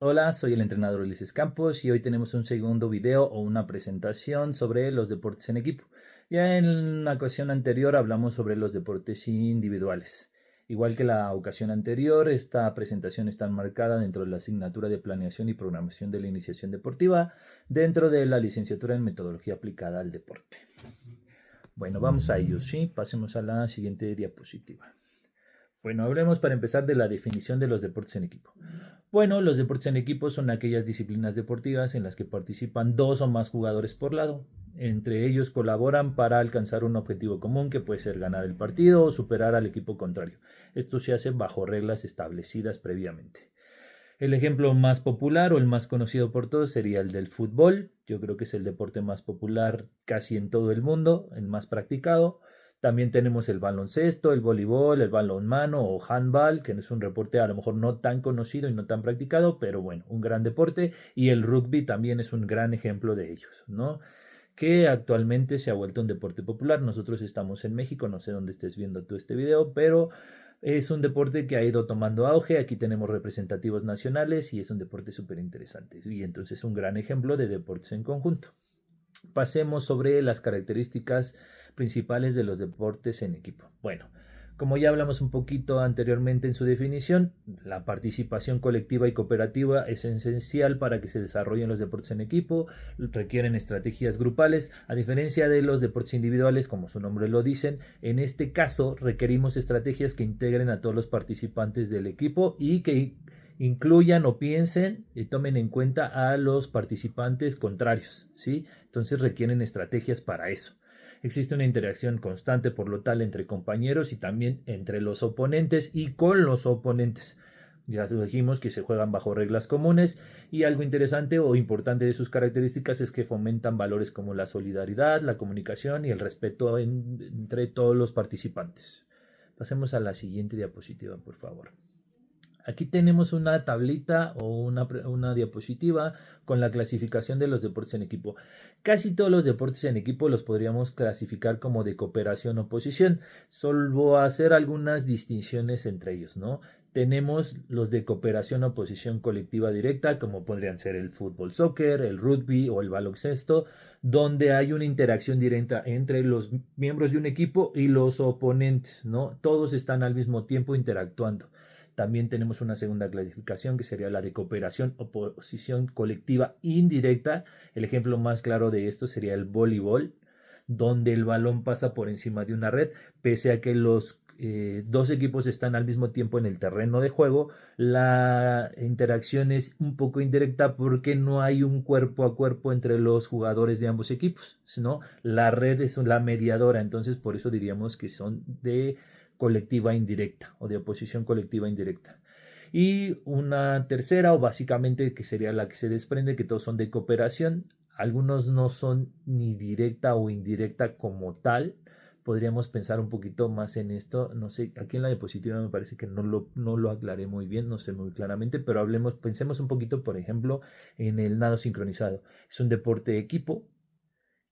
Hola, soy el entrenador Ulises Campos y hoy tenemos un segundo video o una presentación sobre los deportes en equipo. Ya en una ocasión anterior hablamos sobre los deportes individuales. Igual que la ocasión anterior, esta presentación está enmarcada dentro de la asignatura de Planeación y Programación de la Iniciación Deportiva, dentro de la licenciatura en Metodología Aplicada al Deporte. Bueno, vamos a ello, ¿sí? Pasemos a la siguiente diapositiva. Bueno, hablemos para empezar de la definición de los deportes en equipo. Bueno, los deportes en equipo son aquellas disciplinas deportivas en las que participan dos o más jugadores por lado. Entre ellos colaboran para alcanzar un objetivo común que puede ser ganar el partido o superar al equipo contrario. Esto se hace bajo reglas establecidas previamente. El ejemplo más popular o el más conocido por todos sería el del fútbol. Yo creo que es el deporte más popular casi en todo el mundo, el más practicado. También tenemos el baloncesto, el voleibol, el balonmano o handball, que es un deporte a lo mejor no tan conocido y no tan practicado, pero bueno, un gran deporte. Y el rugby también es un gran ejemplo de ellos, ¿no? Que actualmente se ha vuelto un deporte popular. Nosotros estamos en México, no sé dónde estés viendo tú este video, pero es un deporte que ha ido tomando auge. Aquí tenemos representativos nacionales y es un deporte súper interesante. Y entonces un gran ejemplo de deportes en conjunto. Pasemos sobre las características principales de los deportes en equipo. Bueno, como ya hablamos un poquito anteriormente en su definición, la participación colectiva y cooperativa es esencial para que se desarrollen los deportes en equipo, requieren estrategias grupales, a diferencia de los deportes individuales, como su nombre lo dicen. En este caso requerimos estrategias que integren a todos los participantes del equipo y que incluyan o piensen y tomen en cuenta a los participantes contrarios, ¿sí? Entonces requieren estrategias para eso. Existe una interacción constante, por lo tal, entre compañeros y también entre los oponentes y con los oponentes. Ya dijimos que se juegan bajo reglas comunes y algo interesante o importante de sus características es que fomentan valores como la solidaridad, la comunicación y el respeto entre todos los participantes. Pasemos a la siguiente diapositiva, por favor. Aquí tenemos una tablita o una diapositiva con la clasificación de los deportes en equipo. Casi todos los deportes en equipo los podríamos clasificar como de cooperación o oposición, salvo hacer algunas distinciones entre ellos, ¿no? Tenemos los de cooperación o oposición colectiva directa, como podrían ser el fútbol, soccer, el rugby o el baloncesto, donde hay una interacción directa entre los miembros de un equipo y los oponentes, ¿no? Todos están al mismo tiempo interactuando. También tenemos una segunda clasificación que sería la de cooperación o oposición colectiva indirecta. El ejemplo más claro de esto sería el voleibol, donde el balón pasa por encima de una red, pese a que los dos equipos están al mismo tiempo en el terreno de juego. La interacción es un poco indirecta porque no hay un cuerpo a cuerpo entre los jugadores de ambos equipos, sino la red es la mediadora. Entonces por eso diríamos que son de colectiva indirecta o de oposición colectiva indirecta. Y una tercera, o básicamente que sería la que se desprende, que todos son de cooperación. Algunos no son ni directa o indirecta como tal. Podríamos pensar un poquito más en esto. No sé, aquí en la diapositiva me parece que no lo aclaré muy bien, no sé muy claramente, pero pensemos un poquito, por ejemplo, en el nado sincronizado. Es un deporte de equipo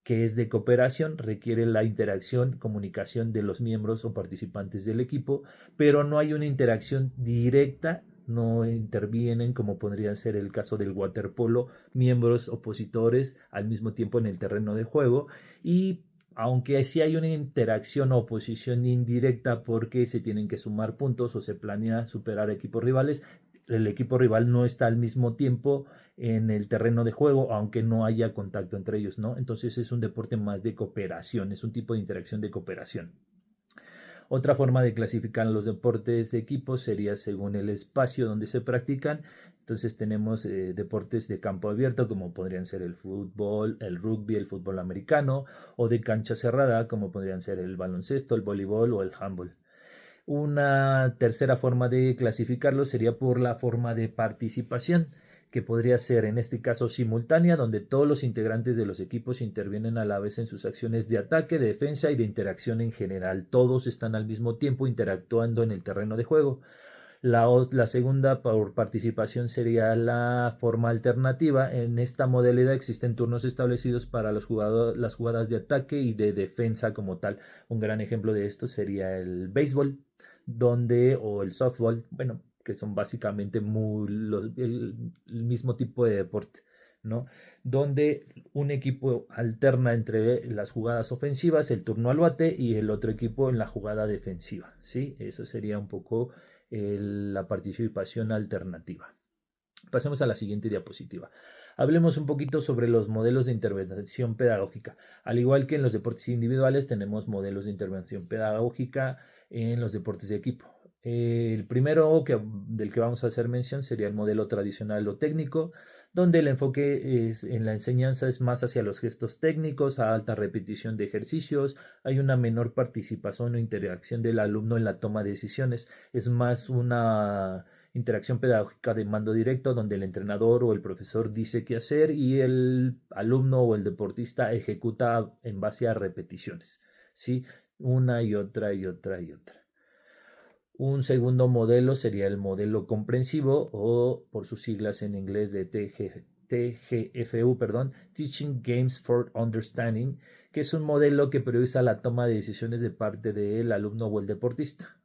que es de cooperación, requiere la interacción, comunicación de los miembros o participantes del equipo, pero no hay una interacción directa, no intervienen, como podría ser el caso del waterpolo, miembros opositores al mismo tiempo en el terreno de juego. Y aunque sí hay una interacción o oposición indirecta porque se tienen que sumar puntos o se planea superar equipos rivales, el equipo rival no está al mismo tiempo en el terreno de juego, aunque no haya contacto entre ellos, ¿no? Entonces es un deporte más de cooperación, es un tipo de interacción de cooperación. Otra forma de clasificar los deportes de equipo sería según el espacio donde se practican. Entonces tenemos deportes de campo abierto como podrían ser el fútbol, el rugby, el fútbol americano, o de cancha cerrada como podrían ser el baloncesto, el voleibol o el handball. Una tercera forma de clasificarlo sería por la forma de participación, que podría ser en este caso simultánea, donde todos los integrantes de los equipos intervienen a la vez en sus acciones de ataque, de defensa y de interacción en general. Todos están al mismo tiempo interactuando en el terreno de juego. La segunda por participación sería la forma alternativa. En esta modalidad existen turnos establecidos para las jugadas de ataque y de defensa como tal. Un gran ejemplo de esto sería el béisbol, o el softball. Bueno, que son básicamente el mismo tipo de deporte, ¿no? Donde un equipo alterna entre las jugadas ofensivas, el turno al bate, y el otro equipo en la jugada defensiva, ¿sí? Esa sería un poco la participación alternativa. Pasemos a la siguiente diapositiva. Hablemos un poquito sobre los modelos de intervención pedagógica. Al igual que en los deportes individuales, tenemos modelos de intervención pedagógica en los deportes de equipo. El primero del que vamos a hacer mención sería el modelo tradicional o técnico, donde el enfoque en la enseñanza es más hacia los gestos técnicos, a alta repetición de ejercicios, hay una menor participación o interacción del alumno en la toma de decisiones, es más una interacción pedagógica de mando directo, donde el entrenador o el profesor dice qué hacer y el alumno o el deportista ejecuta en base a repeticiones, ¿sí? Una y otra y otra y otra. Un segundo modelo sería el modelo comprensivo, o por sus siglas en inglés de TGFU, Teaching Games for Understanding, que es un modelo que prioriza la toma de decisiones de parte del alumno o el deportista.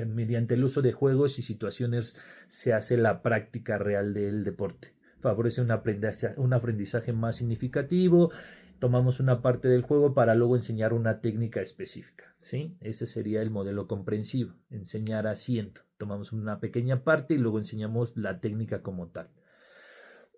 Mediante el uso de juegos y situaciones se hace la práctica real del deporte. Favorece un aprendizaje más significativo. Tomamos una parte del juego para luego enseñar una técnica específica, ¿sí? Ese sería el modelo comprensivo, enseñar asiento. Tomamos una pequeña parte y luego enseñamos la técnica como tal.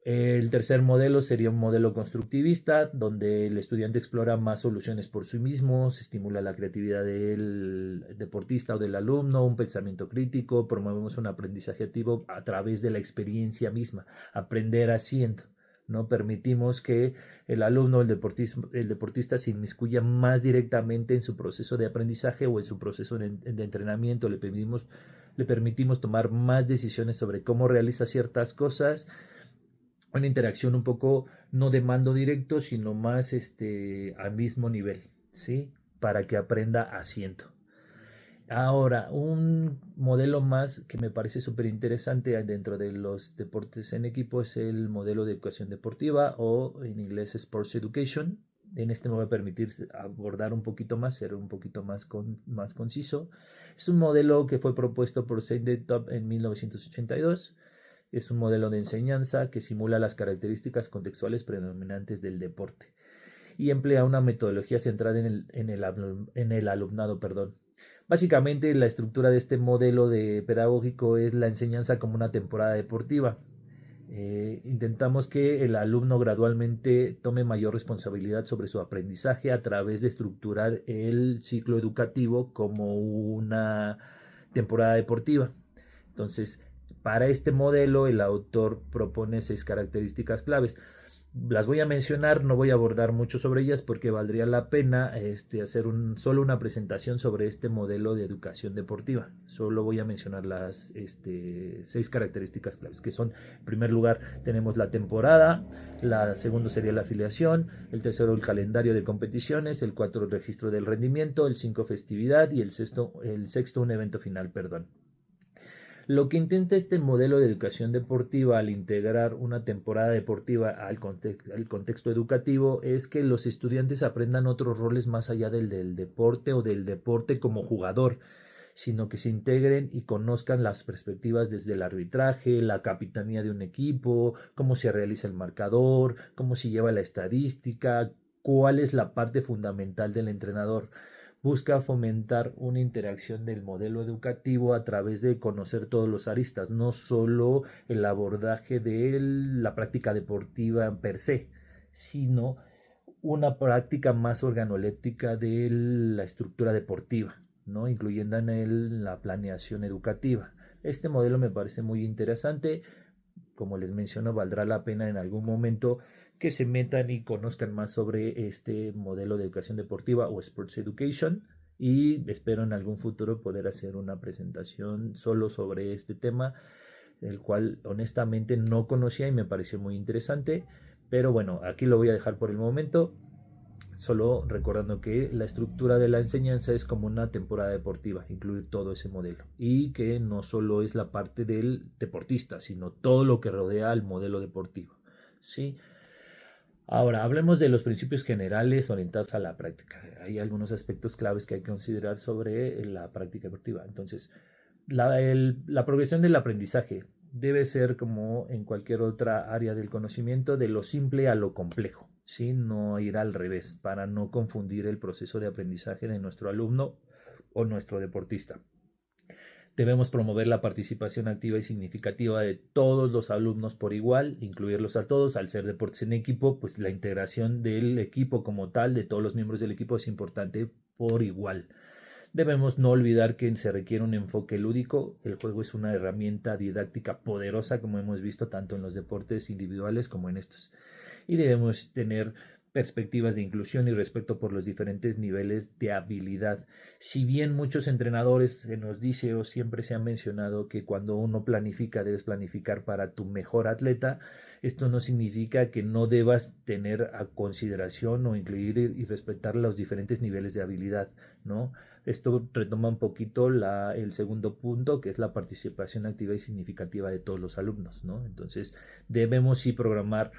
El tercer modelo sería un modelo constructivista, donde el estudiante explora más soluciones por sí mismo, se estimula la creatividad del deportista o del alumno, un pensamiento crítico, promovemos un aprendizaje activo a través de la experiencia misma, aprender haciendo. ¿No? Permitimos que el alumno, el deportista se inmiscuya más directamente en su proceso de aprendizaje o en su proceso de entrenamiento. Le permitimos tomar más decisiones sobre cómo realiza ciertas cosas. Una interacción un poco no de mando directo, sino más al mismo nivel, ¿sí? Para que aprenda asiento. Ahora, un modelo más que me parece súper interesante dentro de los deportes en equipo es el modelo de educación deportiva, o en inglés Sports Education. En este me va a permitir abordar un poquito más, ser un poquito más conciso. Es un modelo que fue propuesto por Sidney Top en 1982. Es un modelo de enseñanza que simula las características contextuales predominantes del deporte y emplea una metodología centrada en el alumnado. Básicamente, la estructura de este modelo pedagógico es la enseñanza como una temporada deportiva. Intentamos que el alumno gradualmente tome mayor responsabilidad sobre su aprendizaje a través de estructurar el ciclo educativo como una temporada deportiva. Entonces, para este modelo, el autor propone 6 características claves. Las voy a mencionar, no voy a abordar mucho sobre ellas porque valdría la pena hacer solo una presentación sobre este modelo de educación deportiva. Solo voy a mencionar las 6 características claves, que son: en primer lugar, tenemos la temporada, la segundo sería la afiliación, el tercero el calendario de competiciones, el 4 el registro del rendimiento, el 5 festividad y el sexto un evento final. Lo que intenta este modelo de educación deportiva al integrar una temporada deportiva al contexto educativo es que los estudiantes aprendan otros roles más allá del deporte o del deporte como jugador, sino que se integren y conozcan las perspectivas desde el arbitraje, la capitanía de un equipo, cómo se realiza el marcador, cómo se lleva la estadística, cuál es la parte fundamental del entrenador. Busca fomentar una interacción del modelo educativo a través de conocer todos los aristas, no solo el abordaje de la práctica deportiva per se, sino una práctica más organoléptica de la estructura deportiva, ¿no? Incluyendo en la planeación educativa. Este modelo me parece muy interesante. Como les menciono, valdrá la pena en algún momento que se metan y conozcan más sobre este modelo de educación deportiva o Sports Education, y espero en algún futuro poder hacer una presentación solo sobre este tema, el cual honestamente no conocía y me pareció muy interesante. Pero bueno, aquí lo voy a dejar por el momento, solo recordando que la estructura de la enseñanza es como una temporada deportiva, incluir todo ese modelo, y que no solo es la parte del deportista, sino todo lo que rodea al modelo deportivo, ¿sí? Ahora, hablemos de los principios generales orientados a la práctica. Hay algunos aspectos claves que hay que considerar sobre la práctica deportiva. Entonces, La progresión del aprendizaje debe ser como en cualquier otra área del conocimiento, de lo simple a lo complejo, ¿sí? No ir al revés, para no confundir el proceso de aprendizaje de nuestro alumno o nuestro deportista. Debemos promover la participación activa y significativa de todos los alumnos por igual, incluirlos a todos. Al ser deportes en equipo, pues la integración del equipo como tal, de todos los miembros del equipo, es importante por igual. Debemos no olvidar que se requiere un enfoque lúdico. El juego es una herramienta didáctica poderosa, como hemos visto tanto en los deportes individuales como en estos. Y debemos tener perspectivas de inclusión y respeto por los diferentes niveles de habilidad. Si bien muchos entrenadores se nos dice o siempre se ha mencionado que cuando uno planifica debes planificar para tu mejor atleta, esto no significa que no debas tener a consideración o incluir y respetar los diferentes niveles de habilidad, ¿no? Esto retoma un poquito el segundo punto, que es la participación activa y significativa de todos los alumnos, ¿no? Entonces, debemos sí programar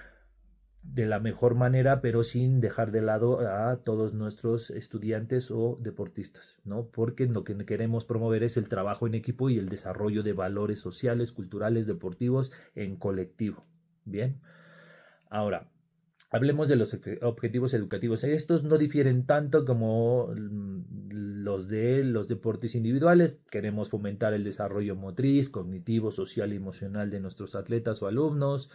de la mejor manera, pero sin dejar de lado a todos nuestros estudiantes o deportistas, ¿no? Porque lo que queremos promover es el trabajo en equipo y el desarrollo de valores sociales, culturales, deportivos en colectivo. Bien, ahora, hablemos de los objetivos educativos. Estos no difieren tanto como los de los deportes individuales. Queremos fomentar el desarrollo motriz, cognitivo, social y emocional de nuestros atletas o alumnos.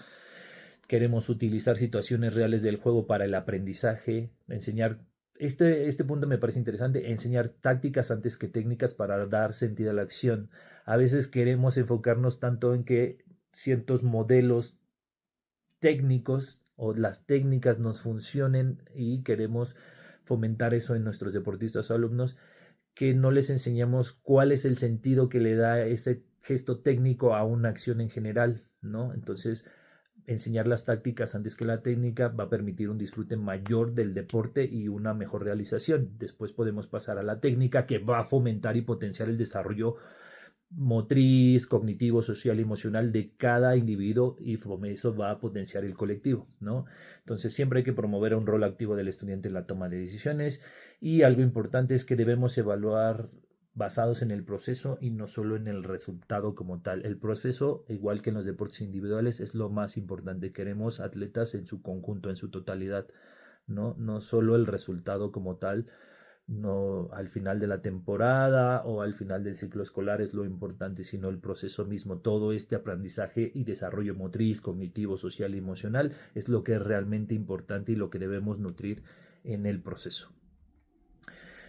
Queremos utilizar situaciones reales del juego para el aprendizaje, enseñar, este punto me parece interesante, enseñar tácticas antes que técnicas para dar sentido a la acción. A veces queremos enfocarnos tanto en que ciertos modelos técnicos o las técnicas nos funcionen y queremos fomentar eso en nuestros deportistas o alumnos, que no les enseñamos cuál es el sentido que le da ese gesto técnico a una acción en general, ¿no? Entonces, enseñar las tácticas antes que la técnica va a permitir un disfrute mayor del deporte y una mejor realización. Después podemos pasar a la técnica, que va a fomentar y potenciar el desarrollo motriz, cognitivo, social y emocional de cada individuo, y eso va a potenciar el colectivo, ¿no? Entonces siempre hay que promover un rol activo del estudiante en la toma de decisiones, y algo importante es que debemos evaluar basados en el proceso y no solo en el resultado como tal. El proceso, igual que en los deportes individuales, es lo más importante. Queremos atletas en su conjunto, en su totalidad, no solo el resultado como tal, no al final de la temporada o al final del ciclo escolar es lo importante, sino el proceso mismo. Todo este aprendizaje y desarrollo motriz, cognitivo, social y emocional es lo que es realmente importante y lo que debemos nutrir en el proceso.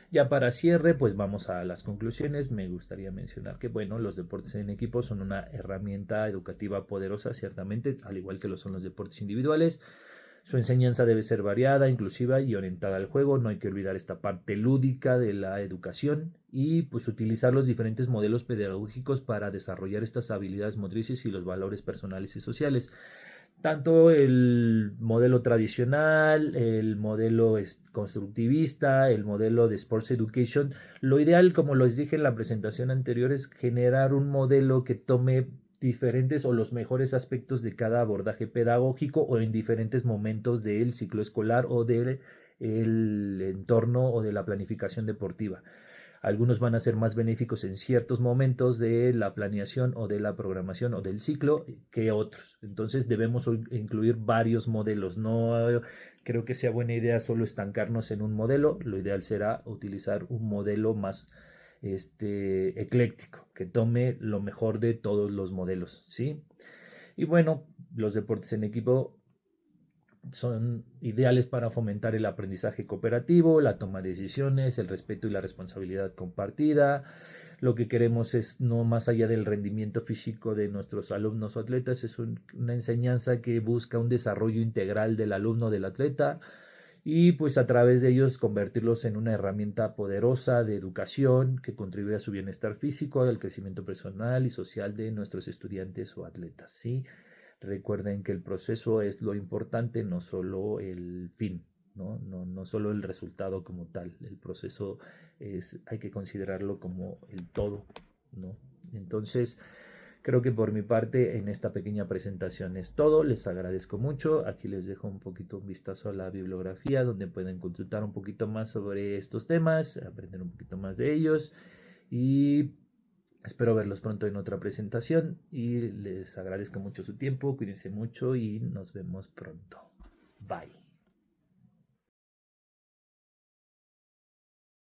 Ya para cierre, pues vamos a las conclusiones. Me gustaría mencionar que, bueno, los deportes en equipo son una herramienta educativa poderosa, ciertamente, al igual que lo son los deportes individuales. Su enseñanza debe ser variada, inclusiva y orientada al juego. No hay que olvidar esta parte lúdica de la educación y pues utilizar los diferentes modelos pedagógicos para desarrollar estas habilidades motrices y los valores personales y sociales. Tanto el modelo tradicional, el modelo constructivista, el modelo de Sports Education, lo ideal, como les dije en la presentación anterior, es generar un modelo que tome diferentes o los mejores aspectos de cada abordaje pedagógico o en diferentes momentos del ciclo escolar o del entorno o de la planificación deportiva. Algunos van a ser más benéficos en ciertos momentos de la planeación o de la programación o del ciclo que otros. Entonces debemos incluir varios modelos. No creo que sea buena idea solo estancarnos en un modelo. Lo ideal será utilizar un modelo más ecléctico, que tome lo mejor de todos los modelos, ¿sí? Y bueno, los deportes en equipo son ideales para fomentar el aprendizaje cooperativo, la toma de decisiones, el respeto y la responsabilidad compartida. Lo que queremos es, no más allá del rendimiento físico de nuestros alumnos o atletas, es una enseñanza que busca un desarrollo integral del alumno, del atleta, y pues a través de ellos convertirlos en una herramienta poderosa de educación que contribuye a su bienestar físico, al crecimiento personal y social de nuestros estudiantes o atletas, ¿sí? Recuerden que el proceso es lo importante, no solo el fin, no solo el resultado como tal. El proceso hay que considerarlo como el todo, ¿no? Entonces, creo que por mi parte en esta pequeña presentación es todo. Les agradezco mucho. Aquí les dejo un poquito un vistazo a la bibliografía donde pueden consultar un poquito más sobre estos temas, aprender un poquito más de ellos. Y Espero verlos pronto en otra presentación y les agradezco mucho su tiempo, cuídense mucho y nos vemos pronto. Bye.